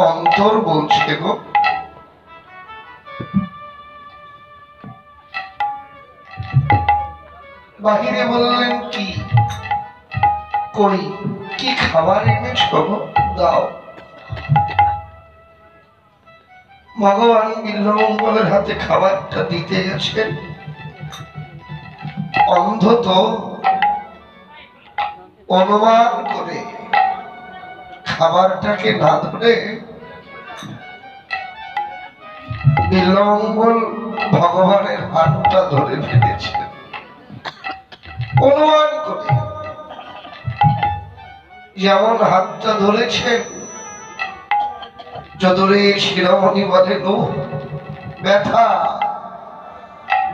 অন্তর বলছে গো, বাহিরে বললেন কি কই কি খাবার এনেছ গো, দাও। ভগবান বিল্বমঙ্গলের হাতে খাবারটা দিতে গেছেন। অন্ধ তো অনুমান করে খাবারটাকে না ধরে বিল্বমঙ্গল ভগবানের হাতটা ধরে ফেলেছেন অনুমান করে। যেমন হাতটা ধরেছেন, যদুরে শিরোমণি বলে নো ব্যথা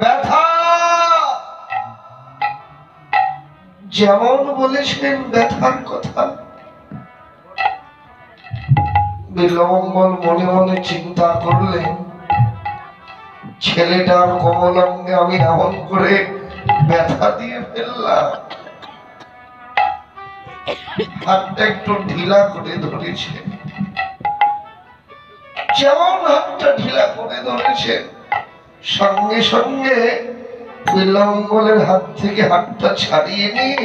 ব্যথা, যেমন বলেছেন ব্যথার কথা। বিল্বমঙ্গল মনে মনে চিন্তা করলেন, ছেলেটার কোমলাঙ্গে আমি এমন করে ব্যথা দিয়ে ফেললাম, হাতটা একটু ঢিলা করে ধরেছে। যেমন হাতটা ঢিলা করে ধরেছে, সঙ্গে সঙ্গে বিল্বমঙ্গলের হাত থেকে হাতটা ছাড়িয়ে নিয়ে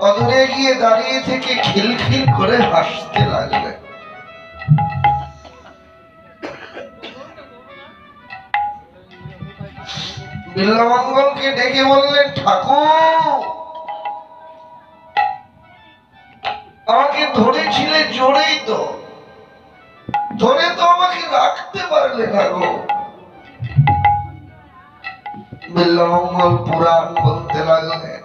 অদূরে গিয়ে দাঁড়িয়ে থেকে খিলখিল করে হাসতে লাগলেন। বিল্বমঙ্গলকে ডেকে বললেন, ঠাকুর আমাকে ধরেছিলে জোরেই তো, ধরে তো আমাকে রাখতে পারলে না গো। বিল্বমঙ্গল পুরাণ বলতে লাগলেন,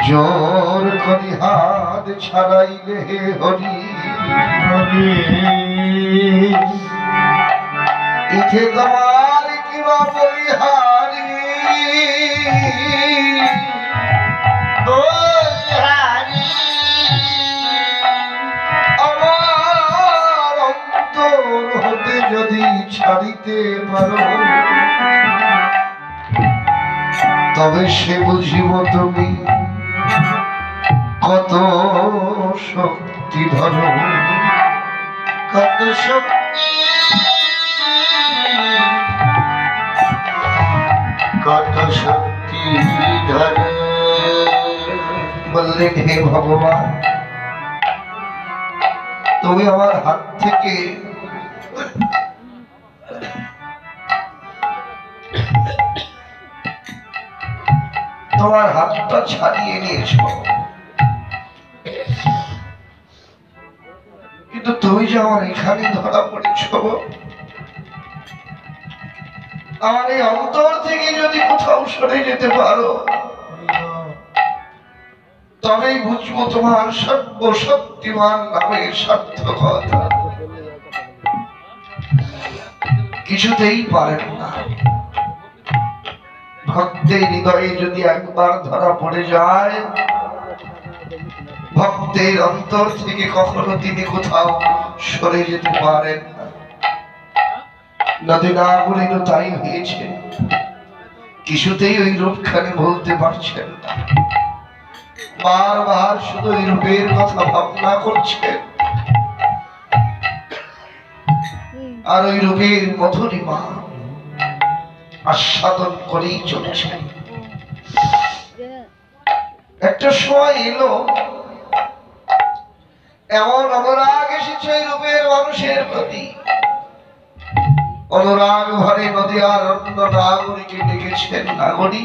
জোর করি হাত ছাড়াইলে হে হরি হরি, ইথে তোমার কিবা বলিহারি, আমার অন্তর হতে যদি ছাড়িতে পারো, তবে সে বুঝিব তুমি কত শক্তি ধরো, কত শক্তি, কত শক্তি ধরে। বললেন, হে ভগবান তুমি আমার হাত থেকে তোমার হাতটা ছাড়িয়ে নিয়েছ, কিন্তু তুমি যে আমার এখানে ধরা পড়েছ, আমার এই অন্তর থেকে যদি কোথাও সরে যেতে পারো, তবেই বুঝবো তোমার সর্বশক্তিমান নামের সার্থকতা। কিছুতেই পারেন না। ভক্তের হৃদয়ে যদি একবার ধরা পড়ে যায়, ভক্তের অন্তর থেকে কখনো তিনি কোথাও সরে যেতে পারেন না। নদী নাগরিকও তাই হয়েছে, কিছুতেই ওই রূপখানে বলতে পারছেন না। বারবার শুধু ওই রূপের কথা ভাবনা করছেন, আর ওই রূপের মধুরিমা আস্বাদন করেই চলেছে। একটা সময় এলো, এমন অনুরাগ এসেছে ওই রূপের মানুষের প্রতি, অনুরাগ ভরে নদীয়ার অন্য নাগরীকে ডেকেছেন, নাগরী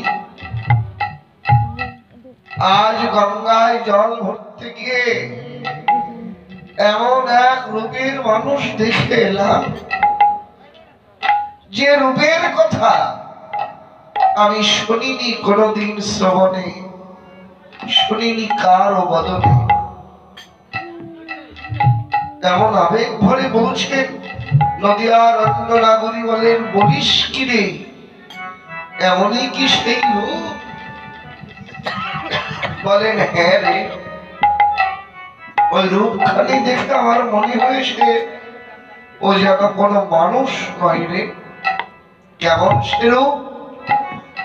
আজ গঙ্গায় জল ভরতে গিয়ে এমন এক রূপের মানুষ দেখে এলাম, যে রূপের কথা আমি শুনিনি কোনদিন শ্রবণে, শুনিনি কারো বদনে। এমন আবেগ ভরে বলছেন নদীয়ার অন্য নাগরী, বলেন বলিস কি রে, এমনই কি সেই রূপ? বলেন হ্যাঁ রে, ওই রূপখানি দেখে আমার মনে হয়েছে ও যেন কোনো মানুষ নয় রে। কেমন সে রূপ?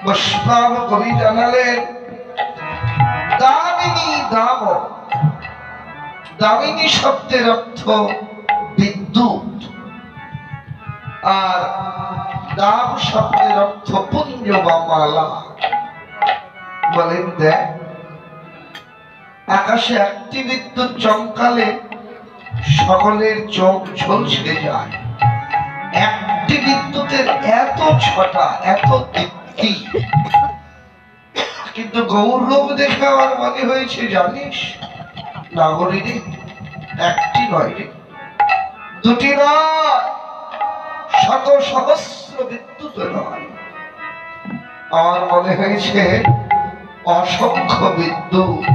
বৈষ্ণব কবি জানালেন, দামিনী দাম দামিনী শব্দের অর্থ বিদ্যুৎ, আর দাম শব্দের অর্থ পুঞ্জ বা মালা। বলেন দেখ, আকাশে একটি বিদ্যুৎ চমকালে সকলের চোখ ঝলসে যায়। একটি বিদ্যুতের এত ছটা, এত দীপ্তি। কিন্তু গৌরব দেখে আমার মনে হয়েছে, জানিস নাগরীরে, একটি নয় রে, দুটি নয়, শত সহস্র বিদ্যুৎ নয়, আমার মনে হয়েছে অসংখ্য বিদ্যুৎ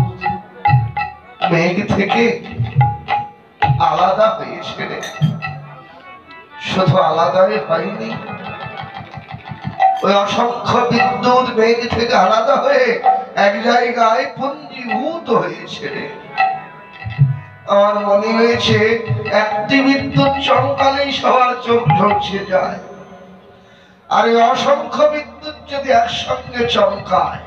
মেঘ থেকে আলাদা হয়েছে রে। শুধু আলাদাই হয়নি, ওই অসংখ্য বিদ্যুৎ মেঘ থেকে আলাদা হয়ে এক জায়গায় পুঞ্জীভূত হয়েছে রে। আমার মনে হয়েছে একটি বিদ্যুৎ চমকালেই সবার চোখ ঝলসে যায়, আর এই অসংখ্য বিদ্যুৎ যদি একসঙ্গে চমকায়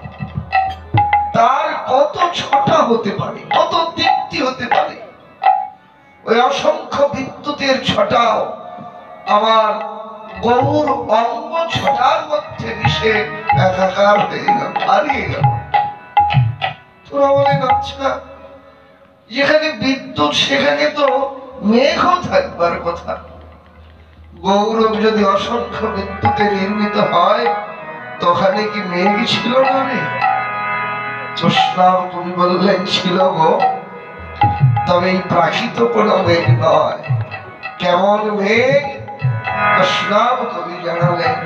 তার কত ছটা হতে পারে, কত দীপ্তি হতে পারে। ওই অসংখ্য বিদ্যুতের ছটাও আমার গৌর অঙ্গ ছটার মধ্যে মিশে একাকার হয়ে গেল, হারিয়ে গেল। তোরা বলেন, আচ্ছা যেখানে বিদ্যুৎ সেখানে তো মেঘও থাকবার কথা। গৌরব যদি অসংখ্য বিদ্যুতে নির্মিত হয়, তো ওখানে কি মেঘ ছিল না রে? তুমি বললেন ছিল গো, তবে এই প্রাকৃত কোন মেঘ নয়। কেমন মেঘ? কৃষ্ণাব কবি জানালেন,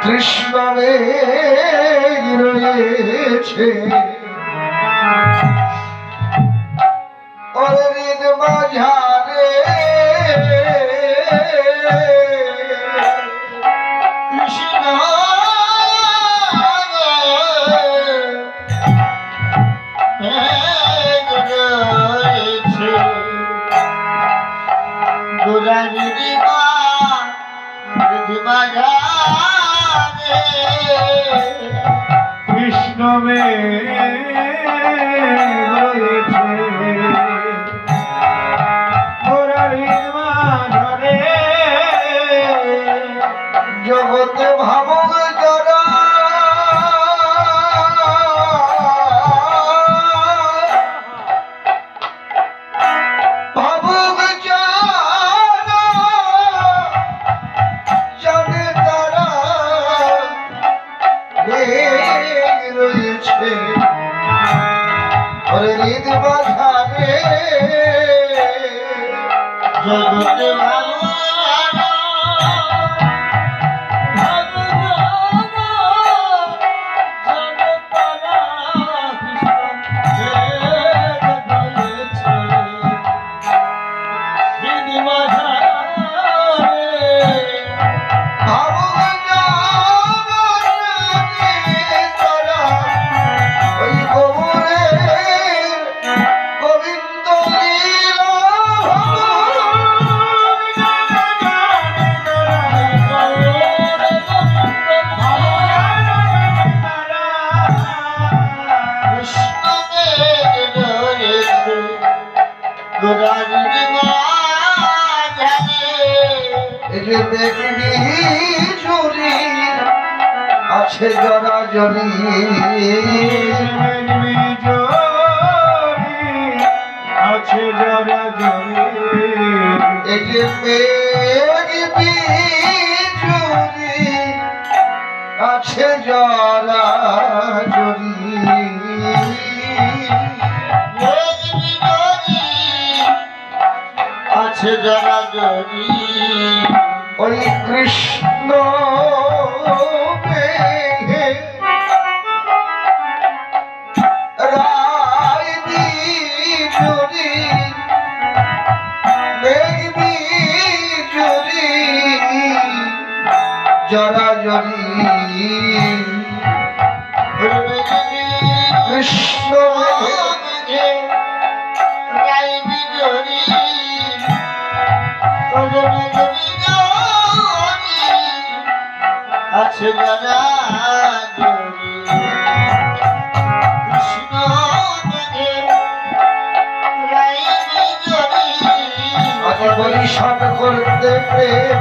কৃষ্ণ মেঘ রয়েছে অরিদ মাঝারে, কৃষ্ণ কৃষ্ণ জগতে ভাবক যারা ভাবক যারা জানে তারা রয়েছে ওরে হৃদ বাধারে, জগতে আছে জরা জরি, আছে জরা জরি, এই যে মেঘ বিজুরি আছে জরা জরি, আছে জরা জরি। ওই কৃষ্ণ মেঘে রায় বিজুরি, মেঘ বিজুরি জরা জরি, কৃষ্ণ মেঘে রায় বিজুরি আছে জরা জরি, কৃষ্ণ মেঘে রাই পরিশন করতে প্রেম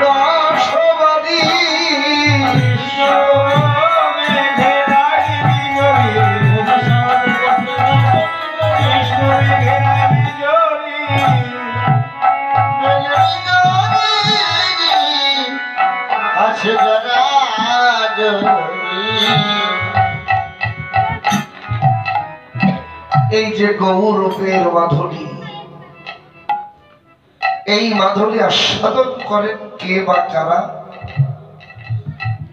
রসবাদী আছে যারা জরি এই যে গৌরূপের মাধুরী, এই মাধুরী আস্বাদন করেন কে বা কারা?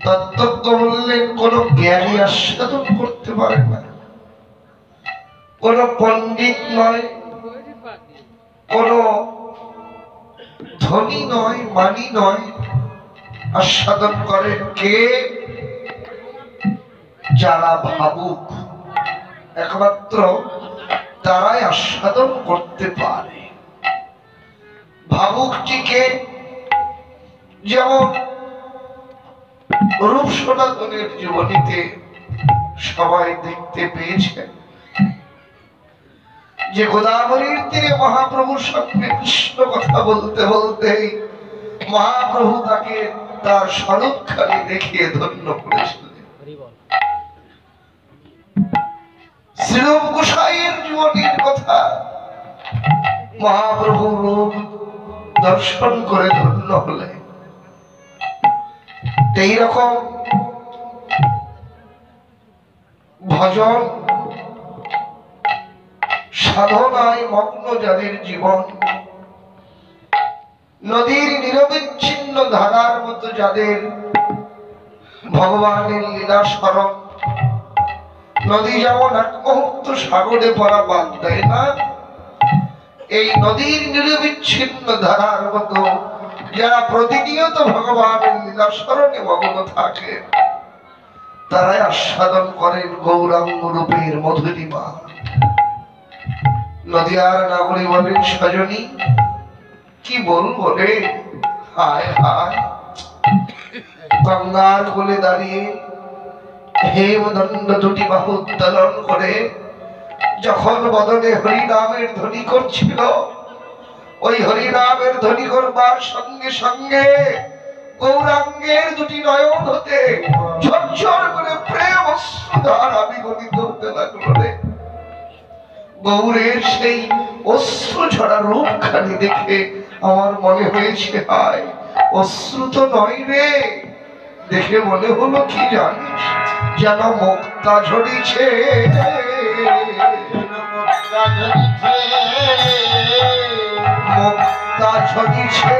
তত্ত্বজ্ঞ বললেন কোন জ্ঞানী আস্বাদন করতে পারে না, কোন পণ্ডিত নয়, কোন ধনী নয়, মানি নয়। আস্বাদন করেন কে? যারা ভাবুক, একমাত্র তারাই আস্বাদন করতে পারে। ভাবুকটিকে যেমন রূপ সনাতনের জীবনীতে সবাই দেখতে পেয়েছেন যে গোদাবরীর তীরে মহাপ্রভুর সঙ্গে কৃষ্ণ কথা বলতে বলতেই মহাপ্রভু তাকে তার স্বরূপখানি দেখিয়ে ধন্য করেছিলেন। শ্রীরূপ গোসাইয়ের জীবনীর কথা মহাপ্রভু রূপ দর্শন করে ধন্য হলেন। এইরকম ভজন সাধনায় মগ্ন যাদের জীবন, নদীর নিরবিচ্ছিন্ন ধারার মতো যাদের ভগবানের লীলা স্মরণ, নদী যেমন এক মুহূর্ত সাগরে পড়া বাদ দেয় না, এই নদীর নিরবিচ্ছিন্ন ধারার মতো যারা প্রতিনিয়ত ভগবানের লীলা স্মরণে মগ্ন থাকে, তারাই আস্বাদন করেন গৌরাঙ্গ রূপের মধুরিমা। নদিয়ার নাগরী বলেন, সজনী কি বলবো রে, হায় হায়। গঙ্গার কোলে দাঁড়িয়ে হেমদণ্ড দুটি বাহু উত্তোলন করে যখন বদনে হরিনামের ধ্বনি করছিল, ওই হরিনামের ধ্বনি করবার সঙ্গে সঙ্গে গৌরাঙ্গের দুটি নয়ন হতে ঝরঝর করে প্রেম অশ্রুধারা বিগলিত হতে লাগলো রে। গৌরের সেই অশ্রু ঝরা রূপখানি দেখে আমার মনে হয়েছে, হায় অশ্রু তো নয় রে, দেখে মনে হলো কি জানিস, যেন মুক্তা ঝরিছে, মুক্তা ঝরিছে,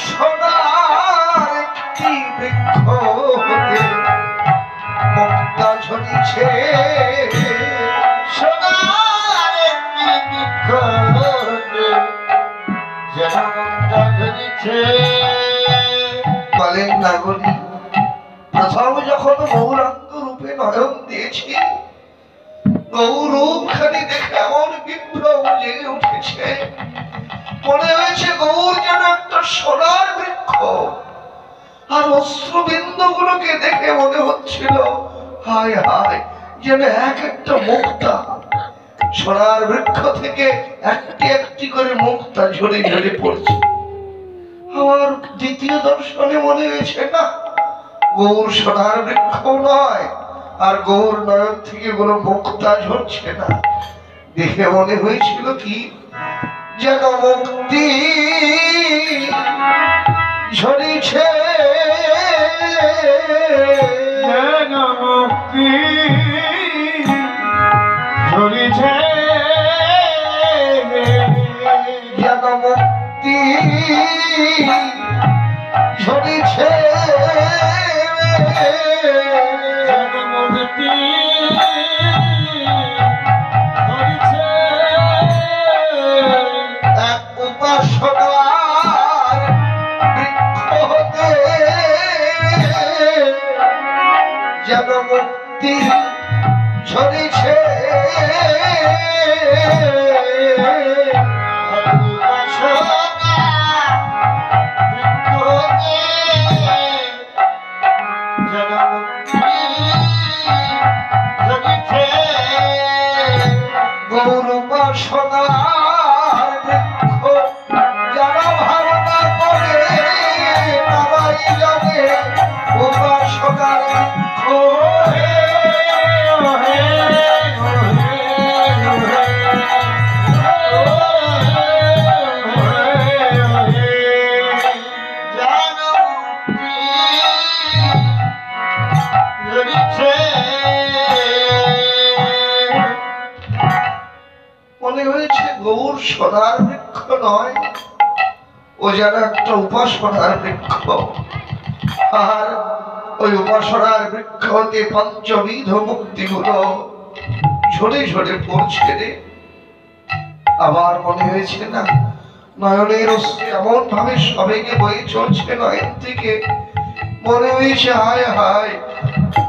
সোনার একটি বৃক্ষ হতে মুক্তা ঝরিছে, সোনার একটি বৃক্ষ হতে যেন মুক্তা ঝরিছে। বলেন নাগরী, প্রথম যখন গৌরাঙ্গ রূপে নয়ন দিয়েছি, গৌরূপখানি দেখে এমন বিপ্লব জেগে উঠেছে, মনে হয়েছে গৌর যেন একটা সোনার বৃক্ষ। আর অশ্রুবিন্দু গুলোকে দেখে মনে হচ্ছিল, হায় হায়, যেন এক একটা মুক্তা, সোনার বৃক্ষ থেকে একটি একটি করে মুক্তা ঝরে ঝরে পড়ছে। আমার দ্বিতীয় দর্শনে মনে হয়েছে, না, গৌর সোনার বৃক্ষ নয়, আর গৌর নয়ন থেকে কোনো মুক্তা ঝরছে না। দেখে মনে হয়েছিল কি, যেন মুক্তি ঝরিছে, যেন মুক্তি ঝরিছে, যেন মুক্তি ঝরিছে, যেন মুক্তি ঝরিছে। এক উপাসনার বৃক্ষ হতে যেন মুক্তি ঝরিছে, গৌর সোনার বৃক্ষ নয়, ও যেন একটা উপাসনার বৃক্ষ। আর ওই উপাসনার বৃক্ষ হতে পঞ্চবিধ মুক্তিগুলো ঝরে ঝরে পড়ছে রে। আবার মনে হয়েছে না, নয়নের অশ্রু এমন ভাবে সবেগে বয়ে চলছে নয়ন থেকে, মনে হয়েছে হায় হায়,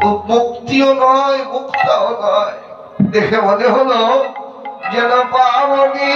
ও মুক্তিও নয় মুক্তাও নয়। দেখে মনে হলো যেন পাবনি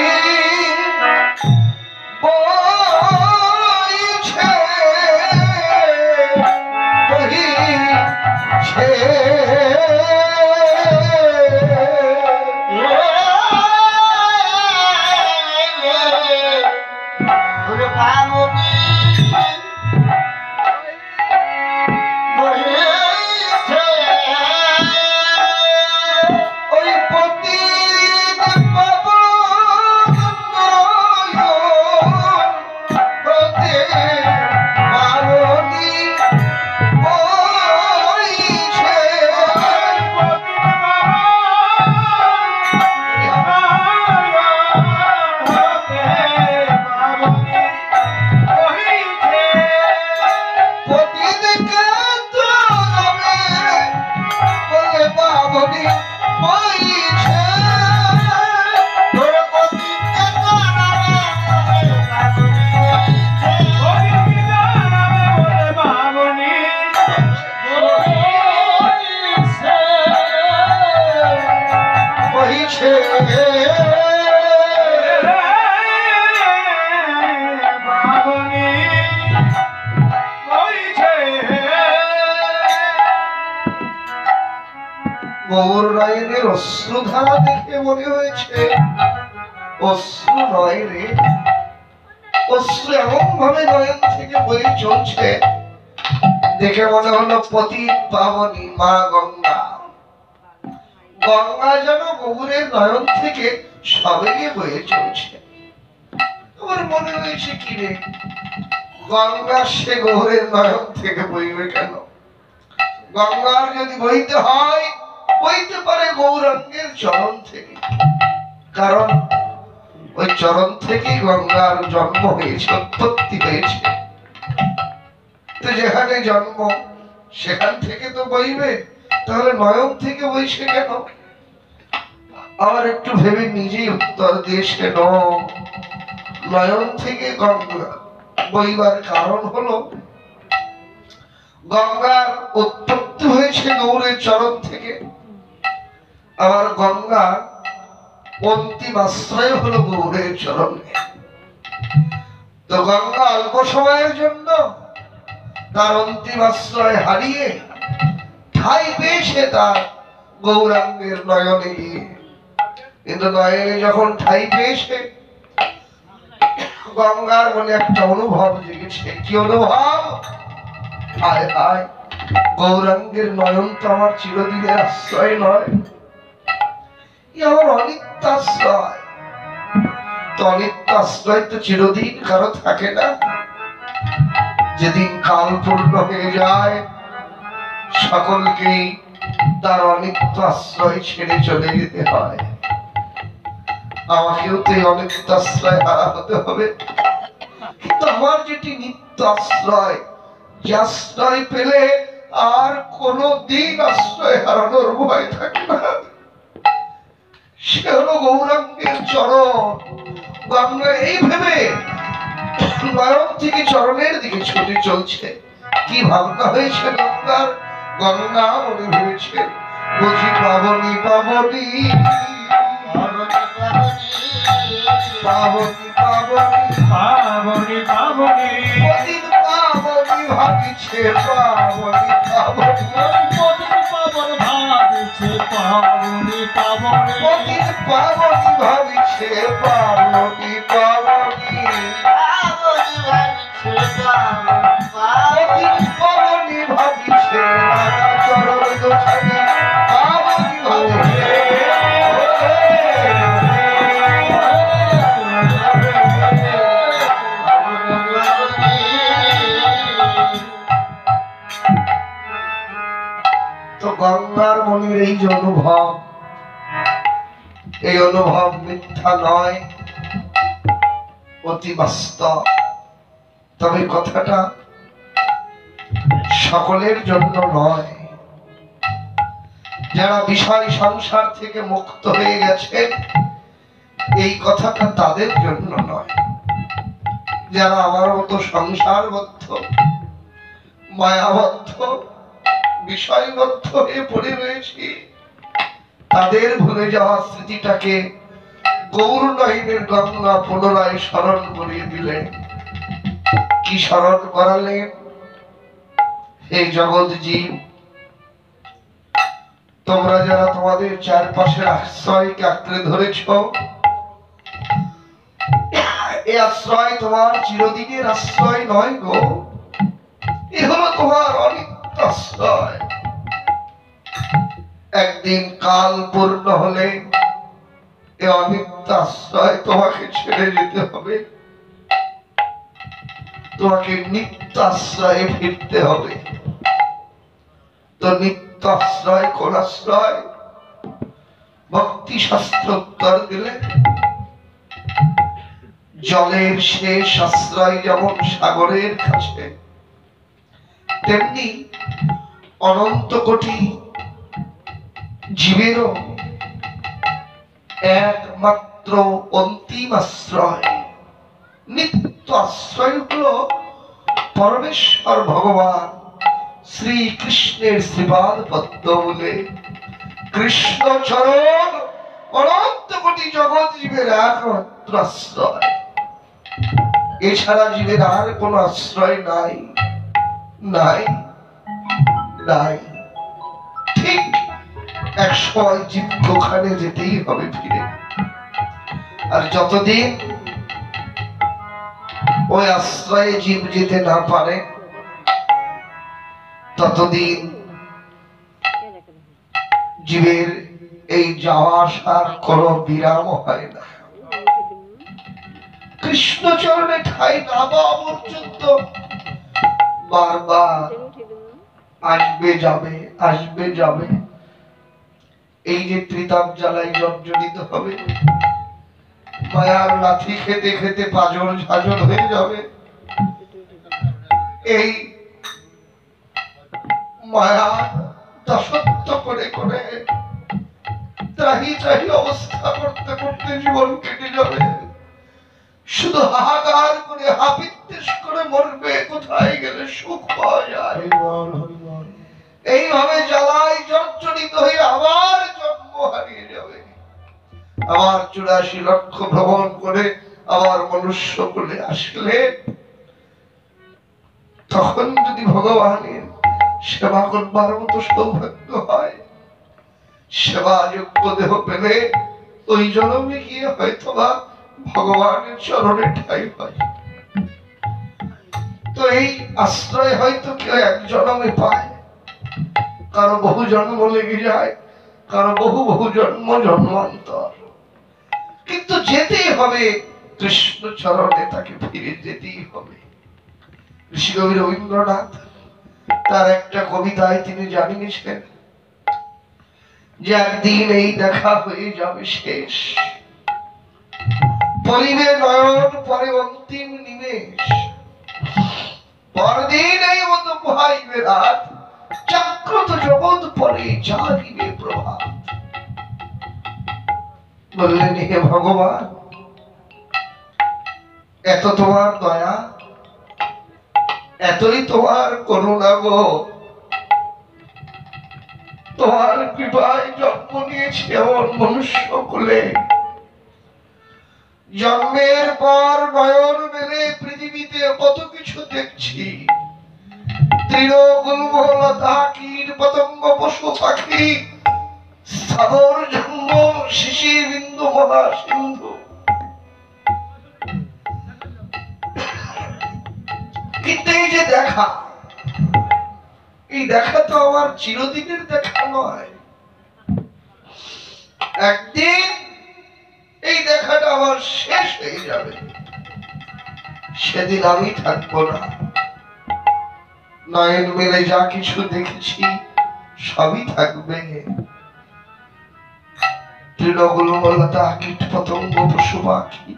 বইছে বহিছে। গৌর নয়নের অশ্রুধারা দেখে মনে হয়েছে অশ্রু নয় রে, অশ্রু এমন ভাবে নয়ন থেকে বয়ে চলছে, দেখে মনে হলো পতিত পাবনী মা গঙ্গা। গঙ্গা যেন গৌরের নয়ন থেকে সবেগে বয়ে চলছে। আমার মনে হয়েছে কি রে, গঙ্গা সে গৌরের নয়ন থেকে বইবে কেন? গঙ্গার যদি বইতে হয়, বইতে পারে গৌরাঙ্গের চরণ থেকে, কারণ ওই চরণ থেকেই গঙ্গার জন্ম হয়েছে, উৎপত্তি হয়েছে। তো যেখানে জন্ম সেখান থেকে তো বইবে, তাহলে নয়ন থেকে বইছে কেন? আবার একটু ভেবে নিজেই উত্তর দিয়েছে, নয়ন থেকে গঙ্গা বইবার কারণ হলো গঙ্গার উৎপত্তি হয়েছে গৌরের চরণ থেকে। আবার গঙ্গা অন্তিম আশ্রয় হলো গৌরের চরণে। তো গঙ্গা অল্প সময়ের জন্য তার অন্তিম আশ্রয় হারিয়ে ঠাই পেয়েছে তার গৌরাঙ্গের নয়নে গিয়ে। কিন্তু নয়নে যখন ঠাই পেয়েছে, গঙ্গার মনে একটা অনুভব জেগেছে। কি অনুভব? হায় হায়, গৌরাঙ্গের নয়ন তো আমার চিরদিনের আশ্রয় নয়, আমার অনিত্য আশ্রয়। তো অনিত্য আশ্রয় তো চিরদিন কারো থাকে না। যেদিন কাল পূর্ণ হয়ে যায়, সকলকেই তার অনিত্য আশ্রয় ছেড়ে চলে যেতে হয়। আমাকেও তো এই অনিত্য আশ্রয় হারা হতে হবে। কিন্তু আমার যেটি নিত্য আশ্রয়, যে আশ্রয় পেলে আর কোনদিন আশ্রয় হারানোর ভয় থাকে না, সে হলো গৌরাঙ্গের চরণ। গঙ্গা এই ভেবে নয়ন থেকে চরণের দিকে ছুটে চলছে। কি ভাবনা হয়েছে গঙ্গার? গঙ্গা মনে ভেবেছে, বুঝি পাবনি পাবনি পাবনি পাবনি পাবনি পাবনি প্রতিদিন পাবনি ভাবিছে, পাবনি পাবনি পাবন ভাবিছে, পাবনি পাবনি প্রতিদিন পাবনি ভাবিছে, পাবনি পাবনি প্রতিদিন পাবনি ভাবিছে, চরণ দোছানি পাবনি ভাবিছে। তো গঙ্গার মনের এই যে অনুভব, এই অনুভব মিথ্যা নয়। অতি বাস্তব। তবে কথাটা সকলের জন্য নয়। যারা বিষয় সংসার থেকে মুক্ত হয়ে গেছে এই কথাটা তাদের জন্য নয়। যারা আমার মতো সংসারবদ্ধ, মায়াবদ্ধ, বিষয়বদ্ধ হয়ে পড়ে রয়েছি তাদের ভুলে যাওয়া স্মৃতিটাকে গৌর নহিনের গঙ্গা পুনরায় স্মরণ করিয়ে দিলেন। কি স্মরণ করালেন? হে জগৎ জীব, তোমরা যারা তোমাদের চারপাশের আশ্রয়কে আঁকড়ে ধরেছ, এই আশ্রয় তোমার চিরদিনের আশ্রয় নয় গো, এ হলো তোমার অনিত্য আশ্রয়। একদিন কাল পূর্ণ হলে এ অনিত্য আশ্রয় তোমাকে ছেড়ে যেতে হবে, তোমাকে নিত্য আশ্রয়ে ফিরতে হবে। তো নিত্য আশ্রয় কোন আশ্রয়? ভক্তি শাস্ত্র উত্তর দিলে জলের শেষ আশ্রয় যেমন সাগরের কাছে, তেমনি অনন্ত কোটি জীবেরও একমাত্র অন্তিম আশ্রয়, নিত্য আশ্রয় হলো পরমেশ্বর ভগবান শ্রীকৃষ্ণের শ্রীপাদ পদ্ম বলে কৃষ্ণ চরণ অনন্ত কোটি জগৎ জীবের একমাত্র আশ্রয়। এছাড়া জীবের আর কোন আশ্রয় নাই, নাই, নাই। ঠিক এক সময় জীবকে ওখানে যেতেই হবে ফিরে। আর যতদিন ওই আশ্রয়ে জীব যেতে না পারে ততদিন জীবের এই যাওয়া আসার কোন বিরাম হয় না। কৃষ্ণচরণে ঠাই না পাওয়া পর্যন্ত বারবার আসবে যাবে, আসবে যাবে। এই যে ত্রিতাপ জ্বালায় জর্জরিত হবে, মায়ার লাথি খেতে খেতে পাজর ঝাজর হয়ে যাবে। এই মায়া দাসত্ব করে করে ত্রাহি ত্রাহি অবস্থা করতে করতে জীবন কেটে যাবে। শুধু হাহাকার করে হাপিত্তেশ করে মরবে, কোথায় গেলে সুখ পাওয়া যায়। এইভাবে জ্বালায় জর্জরিত হয়ে আবার জন্ম হারিয়ে যাবে। আবার 84 লক্ষ ভ্রমণ করে আবার মনুষ্য বলে আসলে তখন যদি ভগবানের সেবা করবার মতো সৌভাগ্য হয়, সেবা যোগ্য দেহ পেলে ওই জন্মে গিয়ে হয়তো বা ভগবানের চরণে ঠাই হয়। তো এই আশ্রয় হয়তো কেউ এক জন্মে পায়, কারো বহু জন্ম লেগে যায়, কারো বহু বহু জন্ম জন্মান্তর। কিন্তু যেতেই হবে কৃষ্ণ চরণে, তাকে ফিরে যেতেই হবে। ঋষিকবি রবীন্দ্রনাথ তার একটা কবিতায় তিনি জানিয়েছেন যে একদিন এই দেখা হয়ে যাবে শেষ, পরিবে নয়ন পরে অন্তিম নিমেষ, পরদিন এই মতো পোহাইবে রাত, জাগ্রত জগৎ পরে জাগিবে প্রভাত। বললেন হে ভগবান, এত তোমার দয়া, এতই তোমার করুণা গো, তোমার কৃপায় জন্ম নিয়েছি এমন মনুষ্য কুলে। জন্মের পর নয়ন মেলে পৃথিবীতে কত কিছু দেখছি, তৃণগুল্ম লতা কীট পতঙ্গ পশু পাখি, স্থাবর জঙ্গল শিশির বিন্দু মহা সিন্ধু। কিন্তু এই যে দেখা, এই দেখা তো আমার চিরদিনের দেখা নয়। একদিন এই দেখাটা আমার শেষ হয়ে যাবে, সেদিন আমি থাকবো না। নয়ন মেলে যা কিছু দেখেছি সবই থাকবে, তৃণগুল্ম লতা কীট পতঙ্গ পশু পাখি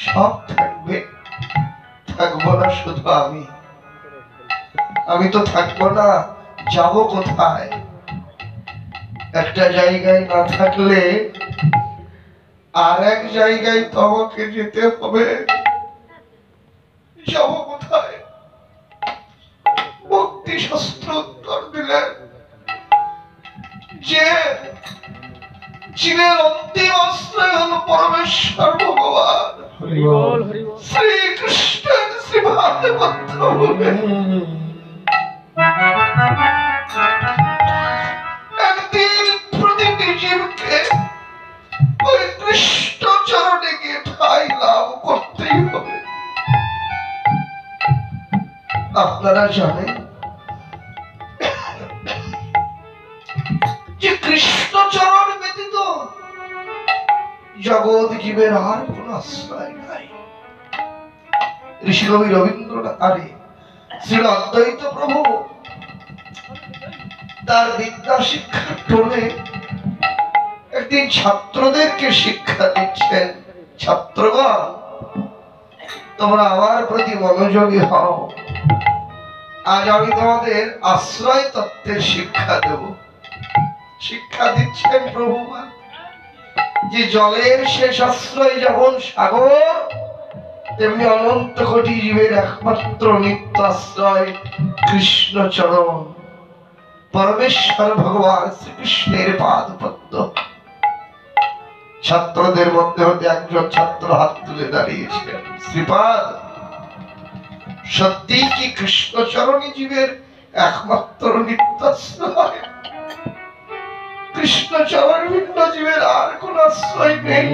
সব থাকবে, থাকবো না শুধু আমি। আমি তো থাকবো না, যাব কোথায়? একটা জায়গায় না থাকলে আর এক জায়গায় তো আমাকে যেতে হবে। যাব কোথায়? ভক্তি শাস্ত্র উত্তর দিলেন যে জীবের অন্তিম আশ্রয় হল পরমেশ্বর ভগবান হরি বল হরি বল। শ্রীকৃষ্ণের শ্রীপাদে বদ্ধ হবে। একদিন প্রতিটি জীবকে ওই কৃষ্ণ চরণে গিয়ে ঠাঁই লাভ করতেই হবে। আপনারা জানেন যে কৃষ্ণ চরণ ব্যতীত জগৎ জীবের আর কোন আশ্রয় নাই। ঋষিকবি রবীন্দ্রনাথ শ্রী অদ্বৈত প্রভু তার বিদ্যা শিক্ষার টোলে একদিন ছাত্রদেরকে শিক্ষা দিচ্ছেন, ছাত্রগণ তোমরা আমার প্রতি মনোযোগী হও। আজ আমি তোমাদের আশ্রয় তত্ত্বের শিক্ষা দেব। শিক্ষা দিচ্ছেন প্রভুপাদ যে জলের শেষ আশ্রয় যেমন সাগর, তেমনি অনন্ত কোটি জীবের একমাত্র নিত্য আশ্রয় কৃষ্ণ চরণ, পরমেশ্বর ভগবান শ্রীকৃষ্ণের পাদপদ্ম। ছাত্রদের মধ্যে হতে একজন ছাত্র হাত তুলে দাঁড়িয়েছিলেন, শ্রীপাদ সত্যি কি কৃষ্ণ চরণই জীবের একমাত্র নিত্য আশ্রয়? কৃষ্ণ চরণ ভিন্ন জীবের আর কোন আশ্রয় নেই?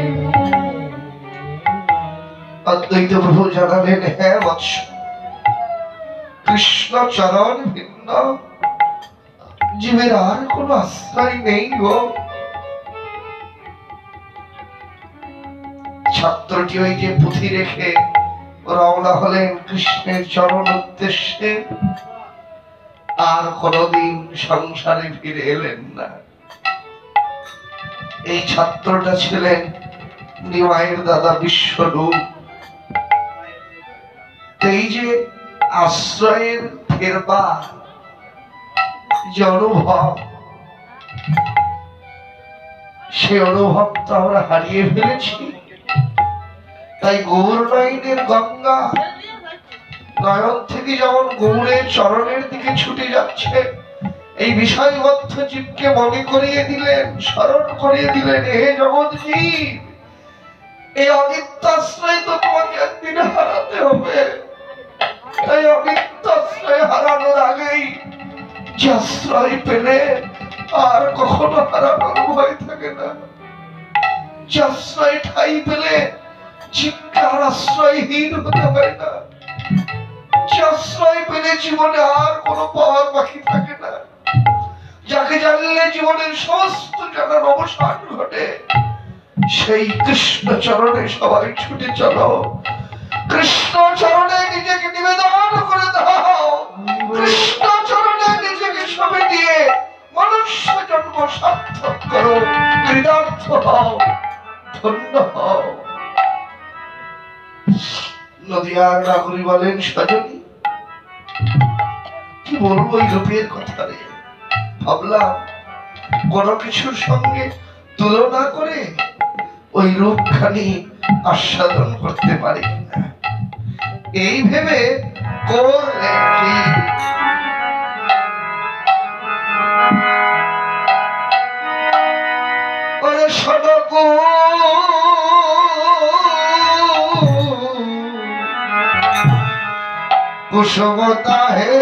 অদ্বৈত প্রভু জানালেন, হ্যাঁ বৎস, কৃষ্ণ চরণ ভিন্ন জীবের আর কোন আশ্রয় নেই গো। ছাত্রটি ওই যে পুঁথি রেখে রওনা হলেন কৃষ্ণের চরণ উদ্দেশ্যে, আর কোনদিন সংসারে ফিরে এলেন না। এই ছাত্রটা ছিলেন নিমাইয়ের দাদা বিশ্বরূপ। এই যে আশ্রয়ের ফেরবার যে অনুভব, সে অনুভব তো আমরা হারিয়ে ফেলেছি। তাই গৌর নয়নের গঙ্গা নয়ন থেকে যেমন গৌরের চরণের দিকে ছুটে যাচ্ছে, এই বিষয়বদ্ধ জীবকে মনে করিয়ে দিলেন, স্মরণ করিয়ে দিলেন, হে জগৎ জীব, এই অনিত্য আশ্রয় তো তোমাকে একদিন হারাতে হবে। তাই অনিত্য আশ্রয় হারানোর আগেই যে আশ্রয় পেলে আর কখনো হারানোর ভয় থাকে না, যে আশ্রয় ঠাই পেলে জীবকে আর আশ্রয়হীন হতে হয় না, যে আশ্রয় পেলে জীবনে আর কোনো পাওয়ার বাকি থাকে না, যাকে জানলে জীবনের সমস্ত জানার অবসান ঘটে, সেই কৃষ্ণ চরণে সবাই ছুটে চলো। কৃষ্ণ চরণে নিজেকে নিবেদন করে দাও, কৃষ্ণ চরণে নিজেকে সবে দিয়ে মনুষ্য জন্ম সার্থক করো, কৃতার্থ হও, ধন্য হও। নদিয়ার নাগরী বলেন, সজনী কি বলবো এই রূপের কথা রে। ভাবলাম কোন কিছুর সঙ্গে তুলনা করে ওই রূপখানি আস্বাদন করতে পারি কিনা, এই ভেবে করলে কি ওরে সনকু কুসুমতা হে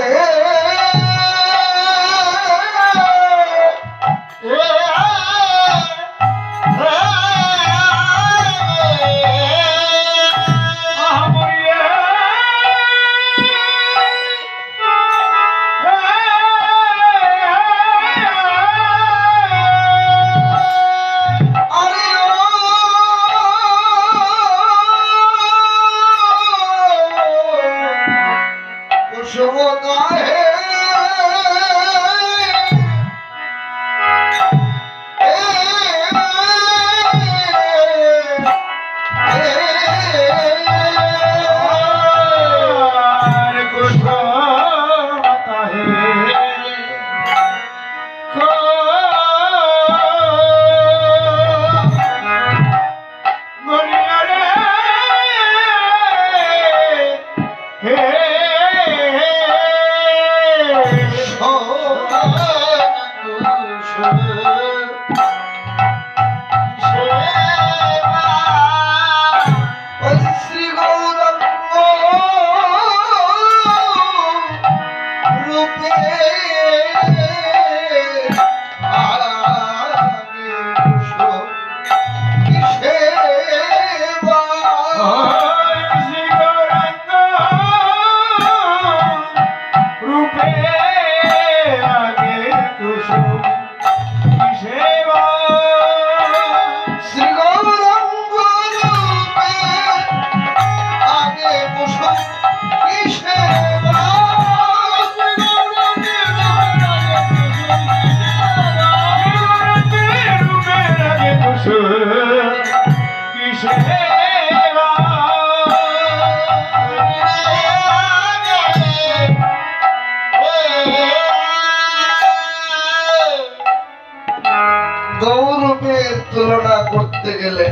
রূপের তুলনা করতে গেলে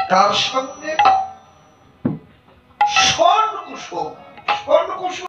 কার সঙ্গে? স্বর্ণ কুসুম। স্বর্ণ কুসুম